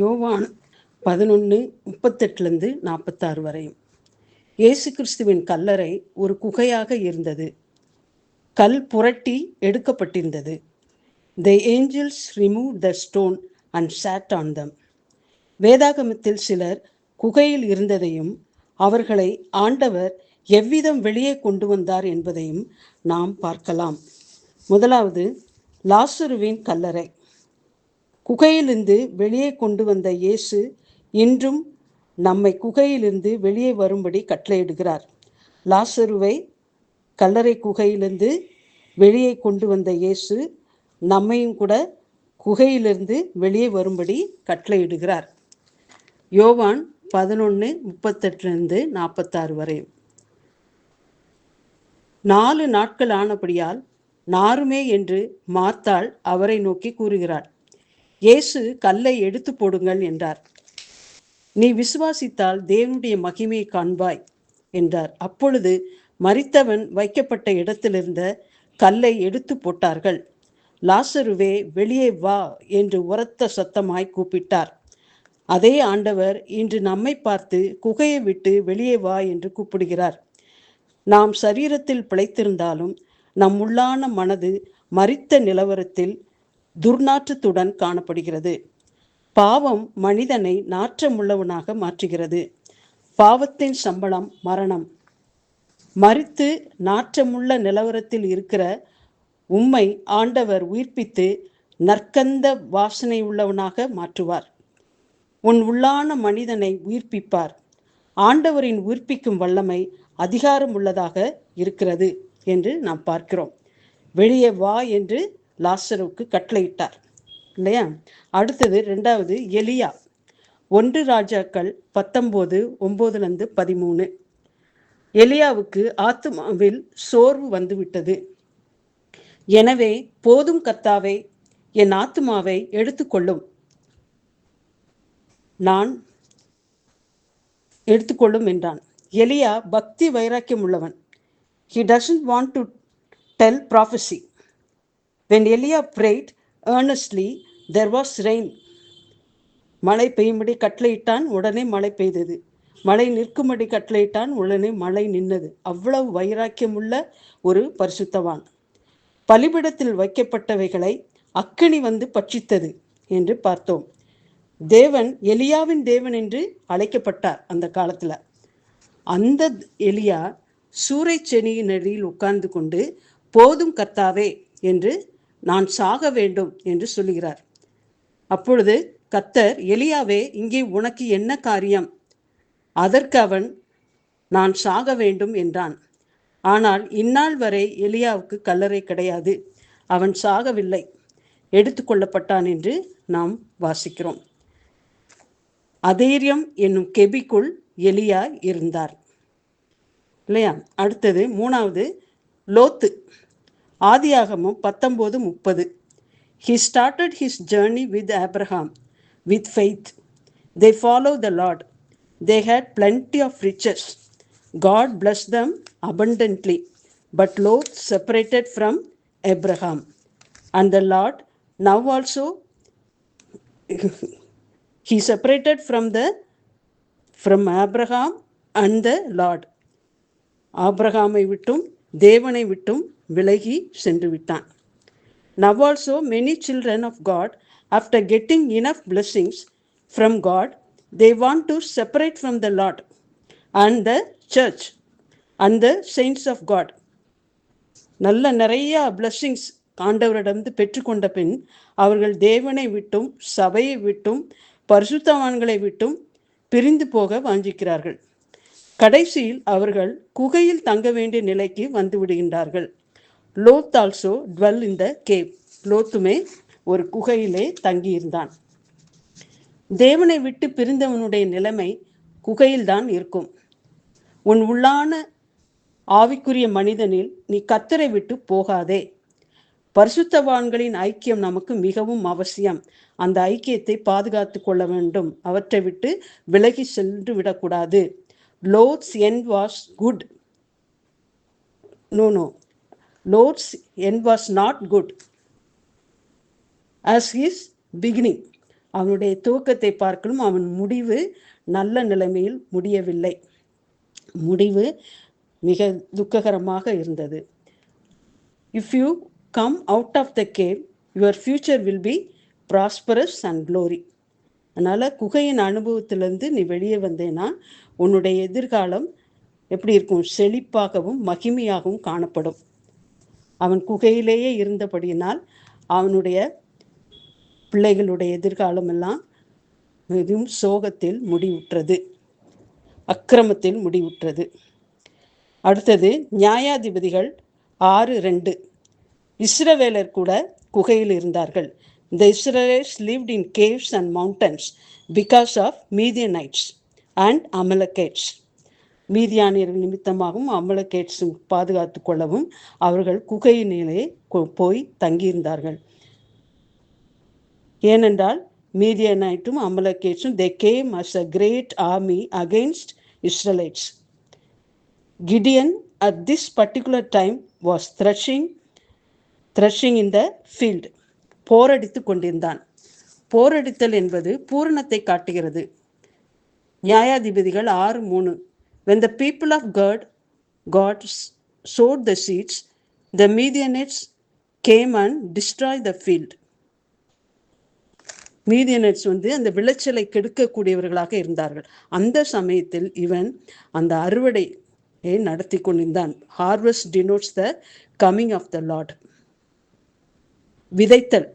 யோவான் 11:38-46 வரையும். இயேசு கிறிஸ்துவின் கல்லறை ஒரு குகையாக இருந்தது. கல் புரட்டி எடுக்கப்பட்டிருந்தது. The angels removed the stone and sat on them. வேதாகமத்தில் சிலர் குகையில் இருந்ததையும் அவர்களை ஆண்டவர் எவ்விதம் வெளியே கொண்டு வந்தார் என்பதையும் நாம் பார்க்கலாம். முதலாவது, லாசருவின் கல்லறை. குகையிலிருந்து வெளியே கொண்டு வந்த இயேசு இன்றும் நம்மை குகையிலிருந்து வெளியே வரும்படி கட்டளையிடுகிறார். லாசருவை கல்லறை குகையிலிருந்து வெளியே கொண்டு வந்த இயேசு நம்மையும் கூட குகையிலிருந்து வெளியே வரும்படி கட்டளையிடுகிறார். யோவான் 11:38-46 வரை. 4 நாட்கள் ஆனபடியால் நாருமே என்று மார்த்தாள் அவரை நோக்கி கூறுகிறாள். இயேசு கல்லை எடுத்து போடுங்கள் என்றார். நீ விசுவாசித்தால் தேவனுடைய மகிமையை காண்பாய் என்றார். அப்பொழுது மரித்தவன் வைக்கப்பட்ட இடத்திலிருந்த கல்லை எடுத்து போட்டார்கள். லாசருவே, வெளியே வா என்று உரத்த சத்தமாய் கூப்பிட்டார். அதே ஆண்டவர் இன்று நம்மை பார்த்து குகையை விட்டு வெளியே வா என்று கூப்பிடுகிறார். நாம் சரீரத்தில் பிழைத்திருந்தாலும் நம் உள்ளான மனது மரித்த நிலவரத்தில் துர்நாற்றத்துடன் காணப்படுகிறது. பாவம் மனிதனை நாற்றமுள்ளவனாக மாற்றுகிறது. பாவத்தின் சம்பளம் மரணம். மரித்து நாற்றமுள்ள நிலவரத்தில் இருக்கிற உம்மை ஆண்டவர் உயிர்ப்பித்து நற்கந்த வாசனை உள்ளவனாக மாற்றுவார். உன் உள்ளான மனிதனை உயிர்ப்பிப்பார். ஆண்டவரின் உயிர்ப்பிக்கும் வல்லமை அதிகாரம் உள்ளதாக இருக்கிறது என்று நாம் பார்க்கிறோம். வெளியே வா என்று லாசருவுக்கு கட்டளையிட்டார் இல்லையா? அடுத்தது 2வது, எலியா. 1 ராஜாக்கள் 19:9-13. எலியாவுக்கு ஆத்துமாவில் சோர்வு வந்துவிட்டது. எனவே, போதும் கர்த்தாவே, என் ஆத்துமாவை எடுத்துக்கொள்ளும், நான் எடுத்துக்கொள்ளும் என்றான். எலியா பக்தி வைராக்கியம் உள்ளவன். He doesn't want to tell prophecy. When Elia prayed earnestly, there was rain. மழை பெய்யும்படி கட்டளையிட்டான், உடனே மழை பெய்தது. மழை நிற்கும்படி கட்டளையிட்டான், உடனே மழை நின்னது. அவ்வளவு வைராக்கியமுள்ள ஒரு பரிசுத்தவான். பலிபீடத்தில் வைக்கப்பட்டவைகளை அக்கினி வந்து பட்சித்தது என்று பார்த்தோம். தேவன் எலியாவின் தேவன் என்று அழைக்கப்பட்டார் அந்த காலத்துல. அந்த எலியா சூறை செடியின் அடியில் உட்கார்ந்து கொண்டு, போதும் கர்த்தாவே என்று, நான் சாக வேண்டும் என்று சொல்லுகிறார். அப்பொழுது கர்த்தர், எலியாவே, இங்கே உனக்கு என்ன காரியம்? அதற்கு அவன், நான் சாக வேண்டும் என்றான். ஆனால் இந்நாள் வரை எலியாவுக்கு கல்லறை கிடையாது. அவன் சாகவில்லை, எடுத்துக்கொள்ளப்பட்டான் என்று நாம் வாசிக்கிறோம். அதேரியம் என்னும் கெபிக்குள் எலியா இருந்தார் இல்லையா? அடுத்தது 3வது, லோத்து. ஆதியாகமம் 19:30. He started his journey with Abraham with faith. They followed the Lord. They had plenty of riches. God blessed them abundantly. But Lot separated from Abraham. And the Lord now also he separated from Abraham and the Lord. ஆபிரகாமை விட்டும் தேவனை விட்டும் விலகி சென்று விட்டான். Now also many children of God, after getting enough blessings from God, they want to separate from the Lord and the church and the saints of God. நல்ல நிறைய blessings ஆண்டவரிடமிருந்து பெற்றுக்கொண்ட பின் அவர்கள் தேவனை விட்டும் சபையை விட்டும் பரிசுத்தவான்களை விட்டும் பிரிந்து போக வாஞ்சிக்கிறார்கள். கடைசியில் அவர்கள் குகையில் தங்க வேண்டிய நிலைக்கு வந்து விடுகின்றார்கள். Lot also dwell in the cave. லோத்துமே ஒரு குகையிலே தங்கியிருந்தான். தேவனை விட்டு பிரிந்தவனுடைய நிலைமை குகையில்தான் இருக்கும். உன் உள்ளான ஆவிக்குரிய மனிதனில் நீ கர்த்தரை விட்டு போகாதே. பரிசுத்தவான்களின் ஐக்கியம் நமக்கு மிகவும் அவசியம். அந்த ஐக்கியத்தை பாதுகாத்து கொள்ள வேண்டும். அவற்றை விட்டு விலகி சென்று விடக்கூடாது. Lot's end was good. No. Lot's end was not good as his beginning. அவனுடைய துவக்கத்தை பார்க்கலும் அவன் முடிவு நல்ல நிலைமையில் முடியவில்லை. முடிவு மிக துக்ககரமாக இருந்தது. If you come out of the cave your future will be prosperous and glory. அதனால் குகையின் அனுபவத்திலேருந்து நீ வெளியே வந்தேன்னா உன்னுடைய எதிர்காலம் எப்படி இருக்கும்? செழிப்பாகவும் மகிமையாகவும் காணப்படும். அவன் குகையிலேயே இருந்தபடியினால் அவனுடைய பிள்ளைகளுடைய எதிர்காலம் எல்லாம் மிகவும் சோகத்தில் முடிவுற்றது, அக்கிரமத்தில் முடிவுற்றது. அடுத்தது நியாயாதிபதிகள் 6:2. இஸ்ரவேலர் கூட குகையில் இருந்தார்கள். The Israelites lived in caves and mountains because of Midianites and Amalekites. மீதியானியர்கள் நிமித்தமாகவும் அமலக்கேட்ஸும் பாதுகாத்து கொள்ளவும் அவர்கள் குகையினிலே போய் தங்கியிருந்தார்கள். ஏனென்றால் மீதியானைட்டும் அமலக்கேட்ஸும் they came as a great army against Israelites. Gideon at this particular time was threshing in the field. போரடித்து கொண்டிருந்தான். போரடித்தல் என்பது பூரணத்தை காட்டுகிறது. நியாயாதிபதிகள் 6:3. When the people of God sowed the seeds, the Midianites came and destroyed the field. மீதியனட்ஸ் அந்த விளைச்சலை கெடுக்கக்கூடியவர்களாக இருந்தார்கள். அந்த சமயத்தில் இவன் அந்த அறுவடையை நடத்தி கொண்டிருந்தான். Harvest denotes the coming of the Lord. விதைத்தல்.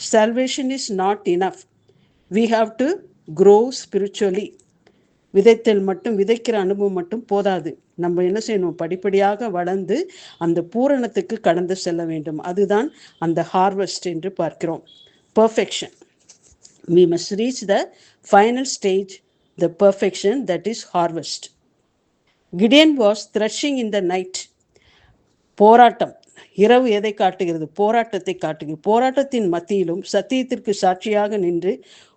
Salvation is not enough. We have to grow spiritually. விதைத்தல் மட்டும், விதைக்கிற அனுபவம் மட்டும் போதாது. நம்ம என்ன செய்யணும்? படிப்படியாக வளர்ந்து அந்த பூரணத்துக்கு கடந்து செல்ல வேண்டும். அதுதான் அந்த ஹார்வெஸ்ட் என்று பார்க்கிறோம். Perfection. We must reach the final stage, the perfection, that is harvest. Gideon was threshing in the night. போராட்டம். இரவு எதை காட்டுகிறது? போராட்டத்தை காட்டுகிறது. போராட்டத்தின் மத்தியிலும் சத்தியத்திற்கு சாட்சியாக நின்று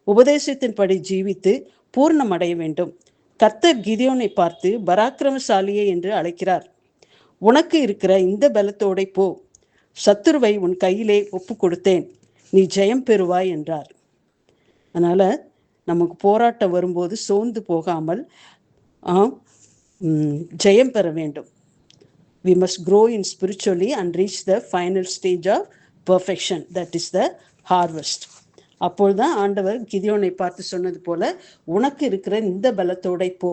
உபதேசத்தின்படி ஜீவித்து பூர்ணம் அடைய வேண்டும். கர்த்தர் கிதியோனை பார்த்து பராக்கிரமசாலியே என்று அழைக்கிறார். உனக்கு இருக்கிற இந்த பலத்தோட போ, சத்துருவை உன் கையிலே ஒப்பு கொடுத்தேன், நீ ஜெயம் பெறுவாய் என்றார். அதனால் நமக்கு போராட்டம் வரும்போது சோர்ந்து போகாமல் ஜெயம் பெற வேண்டும். We must grow in spiritually and reach the final stage of perfection, that is the harvest. அப்பொழுதுதான் ஆண்டவர் கிதியோனை பார்த்து சொன்னது போல, உனக்கு இருக்கிற இந்த பலத்தோட போ,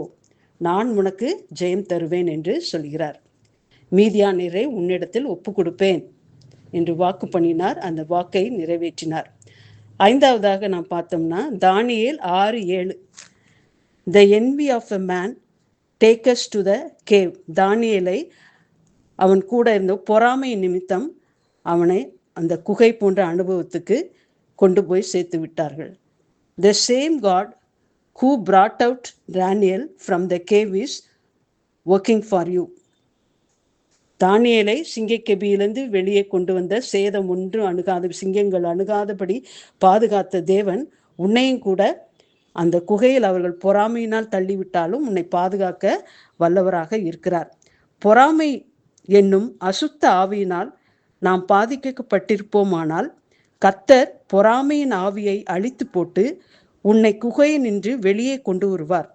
நான் உனக்கு ஜெயம் தருவேன் என்று சொல்கிறார். மீதியானியரை உன்னிடத்தில் ஒப்பு கொடுப்பேன் என்று வாக்கு பண்ணினார். அந்த வாக்கை நிறைவேற்றினார். 5வதாக நாம் பார்த்தோம்னா தானியேல் 6:7. The envy of a man take us to the cave. தானியேலை அவன் கூட இருந்த பொறாமை நிமித்தம் அவனை அந்த குகை போன்ற அனுபவத்துக்கு கொண்டு போய் சேர்த்து விட்டார்கள். The same God who brought out Daniel from the cave is working for you. தானியேலை சிங்கக்கெபியிலிருந்து வெளியே கொண்டு வந்த, சேதம் ஒன்று அணுகாத, சிங்கங்கள் அணுகாதபடி பாதுகாத்த தேவன் உன்னையும் கூட அந்த குகையில் அவர்கள் பொறாமையினால் தள்ளிவிட்டாலும் உன்னை பாதுகாக்க வல்லவராக இருக்கிறார். பொறாமை என்னும் அசுத்த ஆவியினால் நாம் பாதிக்கப்பட்டிருப்போமானால் கர்த்தர் பொறாமையின் ஆவியை அழித்து போட்டு உன்னை குகையை நின்று வெளியே கொண்டு வருவார்.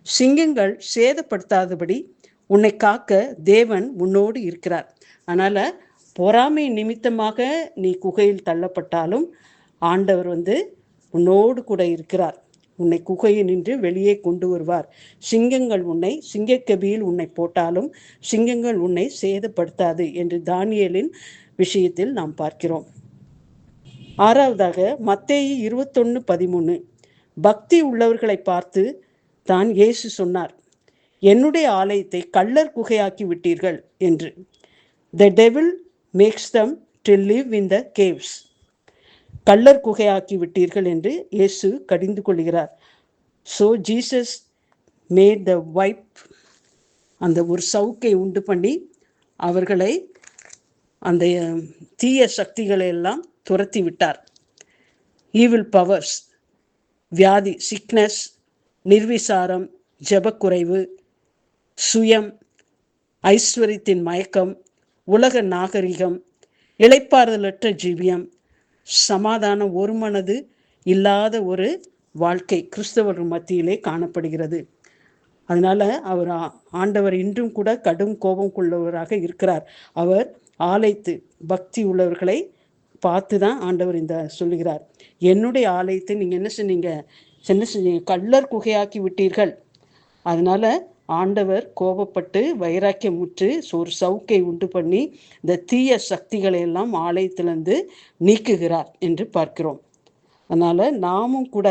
சிங்கங்கள் சேதப்படுத்தாதபடி உன்னை காக்க தேவன் உன்னோடு இருக்கிறார். அதனால் பொறாமை நிமித்தமாக நீ குகையில் தள்ளப்பட்டாலும் ஆண்டவர் உன்னோடு கூட இருக்கிறார். உன்னை குகையை நின்று வெளியே கொண்டு வருவார். சிங்கங்கள் உன்னை சிங்கக்கெபியில் உன்னை போட்டாலும் சிங்கங்கள் உன்னை சேதப்படுத்தாது என்று தானியேலின் விஷயத்தில் நாம் பார்க்கிறோம். 6வதாக மத்தேயு 21:13. பக்தி உள்ளவர்களை பார்த்து தான் இயேசு சொன்னார், என்னுடைய ஆலயத்தை கள்ளர் குகையாக்கி விட்டீர்கள் என்று. The devil makes them to live in the caves. கள்ளர் குகையாக்கி விட்டீர்கள் என்று இயேசு கடிந்து கொள்கிறார். So Jesus made the vibe, அந்த ஒரு சவுக்கை உண்டு பண்ணி அவர்களை அந்த தீய சக்திகளை எல்லாம் துரத்தி விட்டார். ஈவில் பவர்ஸ், வியாதி, சிக்னஸ், நிர்விசாரம், ஜபக்குறைவு, சுயம், ஐஸ்வர்யத்தின் மயக்கம், உலக நாகரிகம், இளைப்பாறுதலற்ற ஜீவியம், சமாதானம், ஒரு மனது இல்லாத ஒரு வாழ்க்கை கிறிஸ்தவர் மத்தியிலே காணப்படுகிறது. அதனால ஆண்டவர் இன்றும் கூட கடும் கோபம் கொள்ளவராக இருக்கிறார். அவர் ஆலயத்து பக்தி உள்ளவர்களை பார்த்து தான் ஆண்டவர் இந்த சொல்லுகிறார், என்னுடைய ஆலயத்தை நீங்கள் என்ன செஞ்சீங்க, கள்ளர் குகையாக்கி விட்டீர்கள். அதனால ஆண்டவர் கோபப்பட்டு வைராக்கியமுற்று ஒரு சவுக்கை உண்டு பண்ணி இந்த தீய சக்திகளை எல்லாம் ஆலயத்திலிருந்து நீக்குகிறார் என்று பார்க்கிறோம். அதனால நாமும் கூட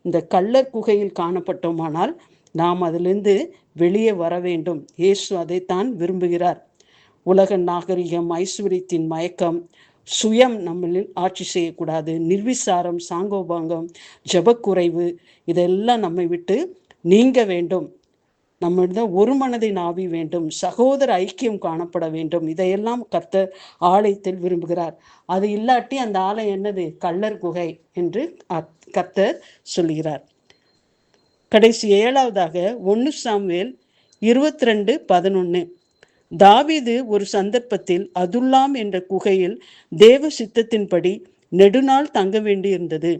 இந்த கள்ளர் குகையில் காணப்பட்டோமானால் நாம் அதிலிருந்து வெளியே வர வேண்டும். இயேசு அதைத்தான் விரும்புகிறார். உலக நாகரிகம், ஐஸ்வர்யத்தின் மயக்கம், சுயம் நம்மளில் ஆட்சி செய்யக்கூடாது. நிர்விசாரம், சாங்கோபாங்கம், ஜபக்குறைவு இதெல்லாம் நம்மை விட்டு நீங்க வேண்டும். நம்மிடம் ஒரு மனதின் ஆவி வேண்டும், சகோதர ஐக்கியம் காணப்பட வேண்டும். இதையெல்லாம் கர்த்தர் ஆலயத்தில் விரும்புகிறார். அது இல்லாட்டி அந்த ஆலயம் என்னது, கள்ளர் குகை என்று கர்த்தர் சொல்கிறார். கடைசி 7வதாக 1 சாமுவேல் 22:11. தாவீது ஒரு சந்தர்ப்பத்தில் அதுல்லாம் என்ற குகையில் தேவ சித்தத்தின்படி நெடுநாள் தங்க வேண்டியிருந்தது.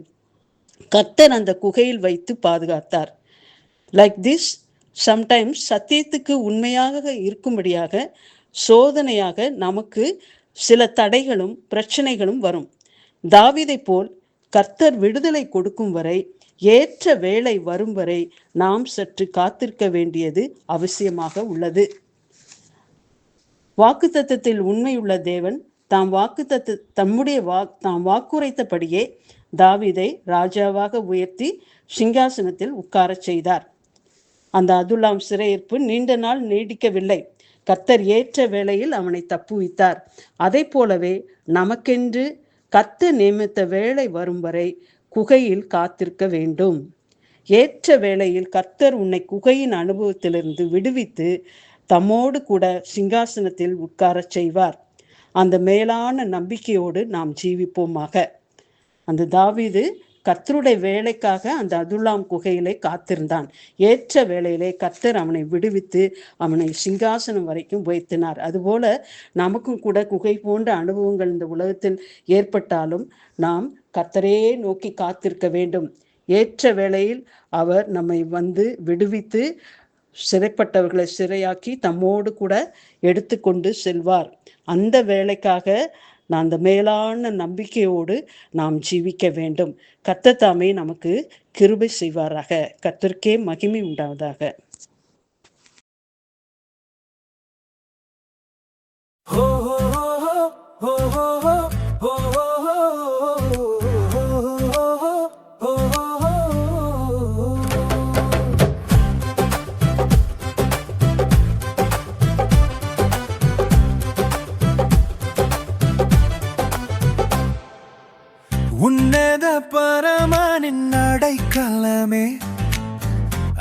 கர்த்தர் அந்த குகையில் வைத்து பாதுகாத்தார். லைக் திஸ், சம்டைம்ஸ் சத்தியத்துக்கு உண்மையாக இருக்கும்படியாக சோதனையாக நமக்கு சில தடைகளும் பிரச்சனைகளும் வரும். தாவீதை போல் கர்த்தர் விடுதலை கொடுக்கும் வரை, ஏற்ற வேளை வரும் வரை நாம் சற்று காத்திருக்க வேண்டியது அவசியமாக உள்ளது. வாக்குத்தத்தத்தில் உண்மையுள்ள தேவன் தாம் வாக்குரைத்தபடியே தாவீதை ராஜாவாக உயர்த்தி சிங்காசனத்தில் உட்காரச் செய்தார். அந்த அதுல்லாம் சிறையிருப்பு நீண்ட நாள் நீடிக்கவில்லை. கர்த்தர் ஏற்ற வேளையில் அவனை தப்புவித்தார். அதை போலவே நமக்கென்று கர்த்தர் நியமித்த வேளை வரும் வரை குகையில் காத்திருக்க வேண்டும். ஏற்ற வேளையில் கர்த்தர் உன்னை குகையின் அனுபவத்திலிருந்து விடுவித்து தம்மோடு கூட சிங்காசனத்தில் உட்காரச் செய்வார். அந்த மேலான நம்பிக்கையோடு நாம் ஜீவிப்போமாக. அந்த தாவீது கர்த்தருடைய வேலைக்காக அந்த அதுல்லாம் குகையிலே காத்திருந்தான். ஏற்ற வேளையிலே கர்த்தர் அவனை விடுவித்து அவனை சிங்காசனம் வரைக்கும் உயர்த்தினார். அதுபோல நமக்கும் கூட குகை போன்ற அனுபவங்கள் இந்த உலகத்தில் ஏற்பட்டாலும் நாம் கர்த்தரே நோக்கி காத்திருக்க வேண்டும். ஏற்ற வேளையில் அவர் நம்மை விடுவித்து சிறைப்பட்டவர்களை சிறையாக்கி தம்மோடு கூட எடுத்துக்கொண்டு செல்வார். அந்த வேலைக்காக அந்த மேலான நம்பிக்கையோடு நாம் ஜீவிக்க வேண்டும். கர்த்தர் தாமே நமக்கு கிருபை செய்வாராக. கர்த்தருக்கே மகிமை உண்டாவதாக. உன்னத பரமனின் அடைக்கலமே,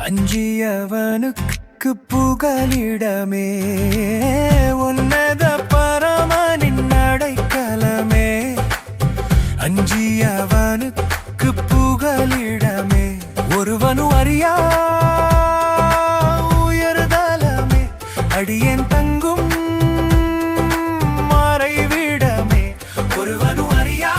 அஞ்சியவனுக்கு புகலிடமே. உன்னத பரமனின் அடைக்கலமே, அஞ்சியவனுக்கு புகலிடமே. ஒருவனும் அறியா உயர்தலமே, அடியேன் தங்கும் மறைவிடமே. ஒருவனும் அறியா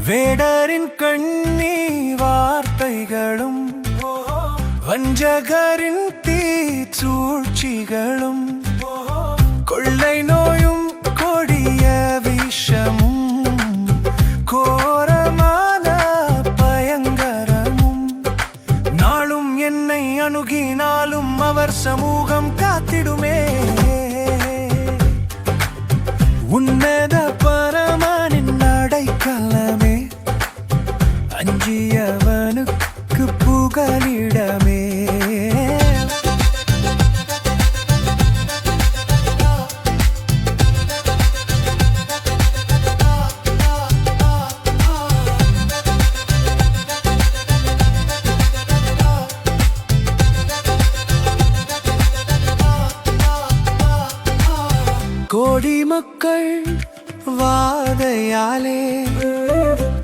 வேடரின் கண்ணி வார்த்தைகளும், வஞ்சகரின் தீச்சூழ்ச்சிகளும், கொள்ளை நோயும் கொடிய விஷமும், கோரமான பயங்கரமும் நாளும் என்னை அணுகினாலும் அவர் சமூகம் காத்திடுமே. உன்னத பரமனின் அடைக்கலமே, அஞ்சியவனுக்கு புகலிடமே. வார்த்தையாலே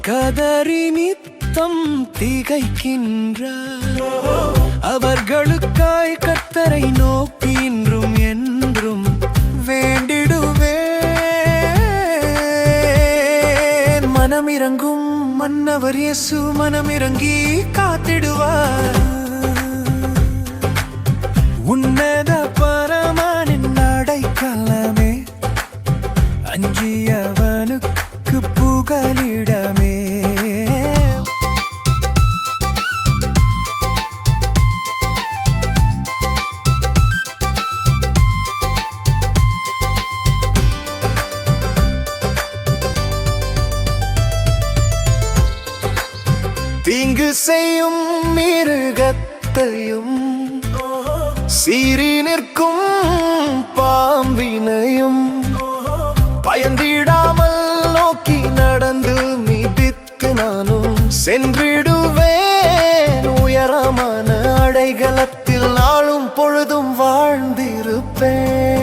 கதறி நித்தம் திகைக்கின்றார். அவர்களுக்காய் கர்த்தரை நோக்கி இன்றும் என்றும் வேண்டிடுவேன். மனமிரங்கும் மன்னவர் இயேசு மனமிரங்கி காத்திடுவார். உன்னத பரமனின் அடைக்கலமே, அஞ்சியவனுக்கு புகலிடமே. தீங்கு செய்யும் மிருகத்தையும் சீறி நிற்கும் பாம்பினையும் பயந்திடாமல் நோக்கி நடந்து மிதித்து நானும் சென்றிடுவேன். உயரமான அடைகலத்தில் நாளும் பொழுதும் வாழ்ந்திருப்பேன்.